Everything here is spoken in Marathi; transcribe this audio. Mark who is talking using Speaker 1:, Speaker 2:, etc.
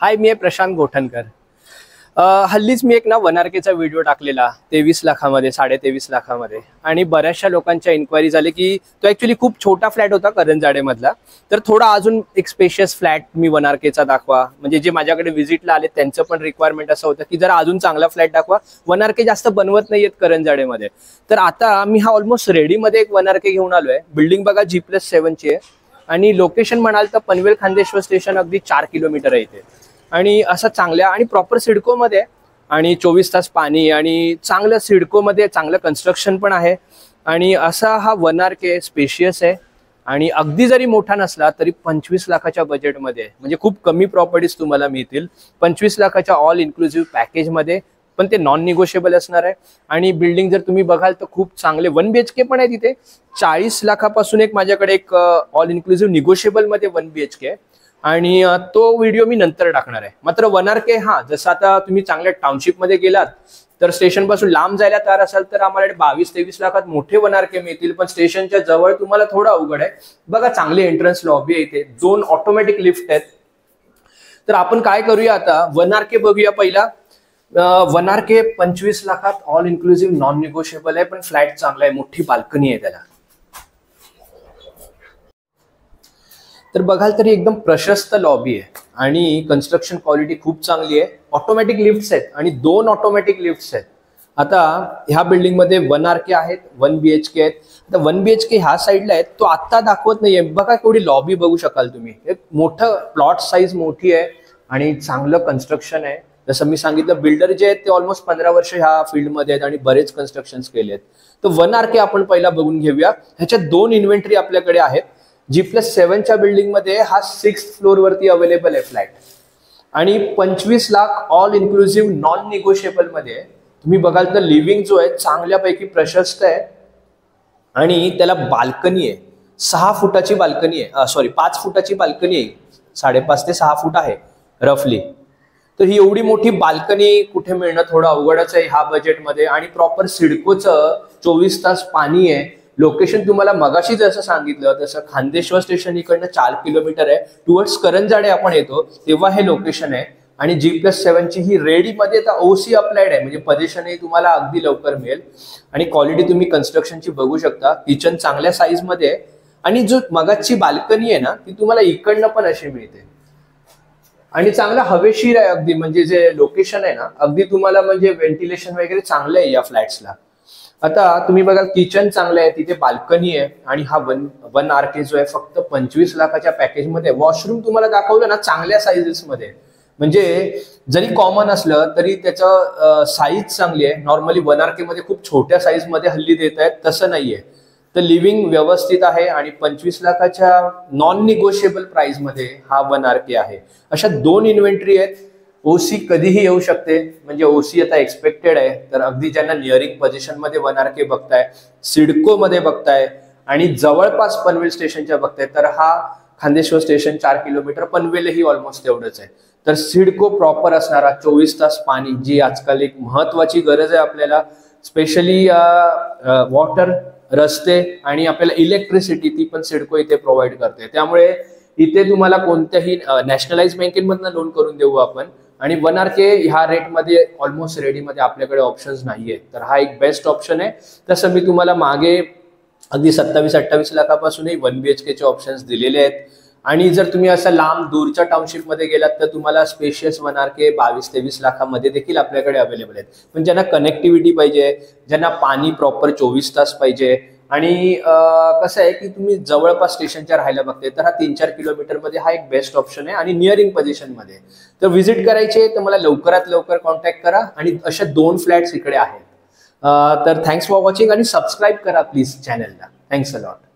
Speaker 1: हाय, मी आहे प्रशांत गोठणकर। हल्लीच मी एक ना 1 RKचा व्हिडिओ टाकलेला 23 लाखामध्ये, 23.5 लाखामध्ये, आणि बऱ्याचशा लोकांच्या इन्क्वायरी झाली की तो ऍक्च्युली खूप छोटा फ्लॅट होता करंजाडे मधला, तर थोडा अजून एक स्पेशियस फ्लॅट मी 1 RKचा दाखवा। म्हणजे जे माझ्याकडे व्हिजिटला आले त्यांचं पण रिक्वायरमेंट असं होतं की जरा अजून चांगला फ्लॅट दाखवा, 1 RK जास्त बनवत नाहीयेत करंजाडेमध्ये। तर आता मी हा ऑलमोस्ट रेडीमध्ये एक 1 RK घेऊन आलोय। बिल्डिंग बघा G+7 ची आहे आणि लोकेशन म्हणाल तर पनवेल खांदेश्वर स्टेशन अगदी 4 किलोमीटर आहे इथे, आणि असं चांगल्या आणि प्रॉपर सिडको मध्ये, आणि 24 तास पाणी, आणि चांगलं सिडको मध्ये चांगलं कन्स्ट्रक्शन पण आहे। आणि असा हा 1 RK स्पेशियस आहे, आणि अगदी जरी मोठा नसला तरी 25 लाखाच्या बजेटमध्ये, म्हणजे खूप कमी प्रॉपर्टीज तुम्हाला मिळतील 25 लाखाच्या ऑल इन्क्लुसिव्ह पॅकेज मध्ये, पण ते नॉन निगोशिएबल असणार आहे। आणि बिल्डिंग जर तुम्ही बघाल तर खूप चांगले 1 BHK पण आहे तिथे। 40 लाखापासून एक माझ्याकडे एक ऑल इन्क्लुसिव्ह निगोशिएबल मध्ये 1 BHK आहे, आणि तो व्हिडिओ मी नंतर टाकणार आहे। मात्र 1 RK हा, जसं आता तुम्ही चांगल्या टाउनशिप मध्ये गेलात तर स्टेशन पासून लांब जायला तयार असाल तर आम्हाला 22-23 लाखात मोठे 1 RK मिळतील, पण स्टेशनच्या जवळ तुम्हाला थोडं अवघड आहे। बघा, चांगली एंट्रन्स लॉबी आहे इथे, 2 ऑटोमॅटिक लिफ्ट आहेत। तर आपण काय करूया आता, 1 RK बघूया पहिला। 1 RK 25 लाखात ऑल इन्क्लुसिव्ह नॉन निगोशिएबल आहे, पण फ्लॅट चांगला आहे, मोठी बाल्कनी आहे त्याला। तर बघाल तरी एकदम प्रशस्त लॉबी आहे, आणि कन्स्ट्रक्शन क्वालिटी खूप चांगली आहे। ऑटोमॅटिक लिफ्ट्स आहेत आणि 2 ऑटोमॅटिक लिफ्ट्स आहेत। आता ह्या बिल्डिंग मध्ये 1 RK आहेत, 1 BHK आहेत। आता 1 BHK ह्या साईडला आहेत, तो आता दाखवत नाहीये। बघा केवढी लॉबी बघू शकाल तुम्ही, एक मोठं प्लॉट साईज मोठी आहे आणि चांगलं कन्स्ट्रक्शन आहे। जसं मी सांगितलं, बिल्डर जे आहेत ते ऑलमोस्ट 15 वर्ष ह्या फील्डमध्ये आहेत आणि बरेच कन्स्ट्रक्शन केले आहेत। तर 1 RK आपण पहिला बघून घेऊया। ह्याच्यात 2 इन्व्हेंटरी आपल्याकडे आहेत। G+7 च्या बिल्डिंग मध्ये हा 6th फ्लोर वरती अवेलेबल आहे फ्लॅट, आणि 25 lakh all inclusive non negotiable मध्ये। तुम्ही बघाल तर लिव्हिंग जो आहे चांगल्यापैकी प्रशस्त आहे, आणि त्याला बाल्कनी आहे, 6 फुटाची बाल्कनी आहे, सॉरी 5 फुटाची बाल्कनी आहे, 5.5 ते 6 फूट आहे रफली। तर ही एवढी मोठी बाल्कनी कुठे मिळणं थोडं अवघडच आहे ह्या बजेटमध्ये, आणि प्रॉपर सिडकोचं 24 तास पाणी आहे। लोकेशन तुम्हाला मगाशी जसं सांगितलं तसं खांदेश्वर स्टेशन इकडनं 4 किलोमीटर आहे, टुवर्ड्स करंजाडे आपण येतो तेव्हा हे लोकेशन आहे। आणि G+7 ची ही रेडी मध्ये आता OC अप्लाइड आहे, म्हणजे पोझिशनही तुम्हाला अगदी लवकर मिळेल। आणि क्वालिटी तुम्ही कन्स्ट्रक्शनची बघू शकता, किचन चांगल्या साईज मध्ये आहे, आणि जो मगाची बाल्कनी आहे ना ती तुम्हाला इकडनं पण अशी मिळते, आणि चांगला हवेशीर आहे अगदी। म्हणजे जे लोकेशन आहे ना अगदी तुम्हाला म्हणजे व्हेंटिलेशन वगैरे चांगलं आहे या फ्लॅट्सला। आता तुम्ही बघा, किचन चांगलं आहे, तिथे बाल्कनी आहे, आणि हा 1 RK जो आहे फक्त 25 लाखाच्या पॅकेज मध्ये। वॉशरूम तुम्हाला दाखवलं ना चांगल्या साईजेस मध्ये, म्हणजे जरी कॉमन असलं तरी त्याचं साईज चांगली आहे। नॉर्मली 1 RK मध्ये खूप छोट्या साईज मध्ये हल्ली देत आहेत, तसं नाहीये। तर लिव्हिंग व्यवस्थित आहे, आणि 25 लाखाच्या नॉन निगोशिएबल प्राइस मध्ये हा 1 RK आहे। अशा 2 इन्व्हेंटरी आहेत। OC कधीही येऊ शकते, म्हणजे OC आता एक्सपेक्टेड आहे। तर अगदी ज्यांना नियरिंग पोझिशन मध्ये 1 RK बघताय, सिडको मध्ये बघताय, आणि जवळपास पनवेल स्टेशनच्या बघताय, तर हा खांदेश्वर स्टेशन 4 किलोमीटर, पनवेलही ऑलमोस्ट तेवढंच आहे। तर सिडको प्रॉपर असणारा, 24 तास पाणी, जी आजकाल एक महत्वाची गरज आहे आपल्याला, स्पेशली वॉटर, रस्ते, आणि आपल्याला इलेक्ट्रिसिटी, ती पण सिडको इथे प्रोव्हाइड करते। त्यामुळे इथे तुम्हाला कोणत्याही नॅशनलाइज बँकेमधनं लोन करून देऊ आपण, आणि 1 RK ह्या रेटमध्ये ऑलमोस्ट रेडीमध्ये आपल्याकडे ऑप्शन्स नाहीये, तर हा एक बेस्ट ऑप्शन आहे। तसं मी तुम्हाला मागे अगदी 27-28 लाखापासूनही 1 BHK चे ऑप्शन्स दिलेले आहेत। आणि जर तुम्ही असं लांब दूरच्या टाउनशिप मध्ये गेलात तर तुम्हाला स्पेशियस 1 RK 22-23 लाखामध्ये देखील आपल्याकडे अवेलेबल आहेत। पण ज्यांना कनेक्टिव्हिटी पाहिजे, ज्यांना पाणी प्रॉपर 24 तास पाहिजे, आणि कसं आहे की तुम्ही जवळपास स्टेशनच्या राहायला बघते, तर हा 3-4 किलोमीटर मध्ये हा एक बेस्ट ऑप्शन आहे, आणि नियरिंग पोझिशन मध्ये। तर व्हिजिट करायचे तर मला लवकरात लवकर कॉन्टॅक्ट करा, आणि अशा 2 फ्लॅट्स इकडे आहेत। तर थँक्स फॉर वॉचिंग, आणि सबस्क्राईब करा प्लीज चॅनलला। Thanks a lot.